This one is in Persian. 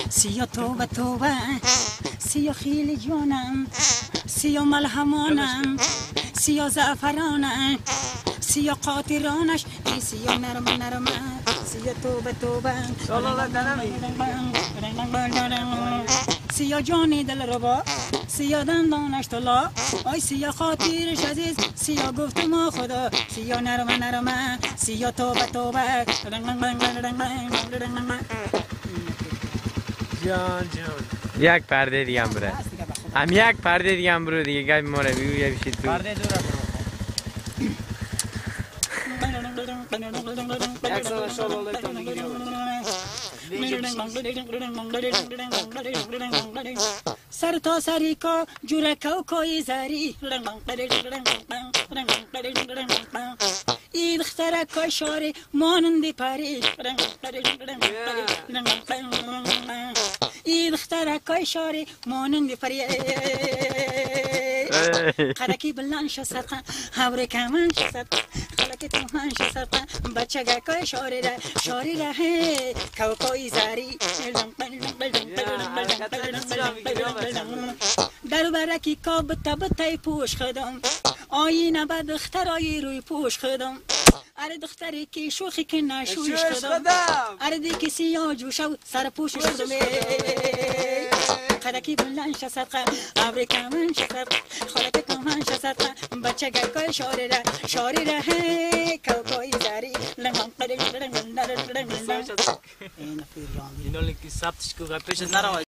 سیا توبه توبه سیا خیلی جانم سیا ملهمانم سیا زعفرانم سیا قاطرانش ای سیا نرمه نرمه سیا توبه توبه سیا جانی دل ربا سیا دندانش طلا آی سیا خاطرش عزیز سیا گفت ما خدا سیا نرمه نرمه سیا توبه توبه جان جان یک پرده دیگه هم بره هم یک پرده دیگه هم برو دیگه گفت ما رو بیو یه بشید تو پرده دور سر تا سری کا جوره کوکوی زری این دختره کای شاری مانندی پری این دختره کای شاری مانندی پری خلکی بلند شد هوری کمان شد خلکی تمان شد بچه گکای شاری ره کوکوی زری در برکی کاب تبتای پوش خدم آینه به دخترای روی پوش خدم اره دختری که شوخی که نشویش خدم اره دی کسی یا جوشو سر پوشش خدم خلکی بلند شد هوری کمان شد خلکی تمان شد بچه گکای شاری ره کوکوی زری اینو لکی ثبتش کو پیش نرو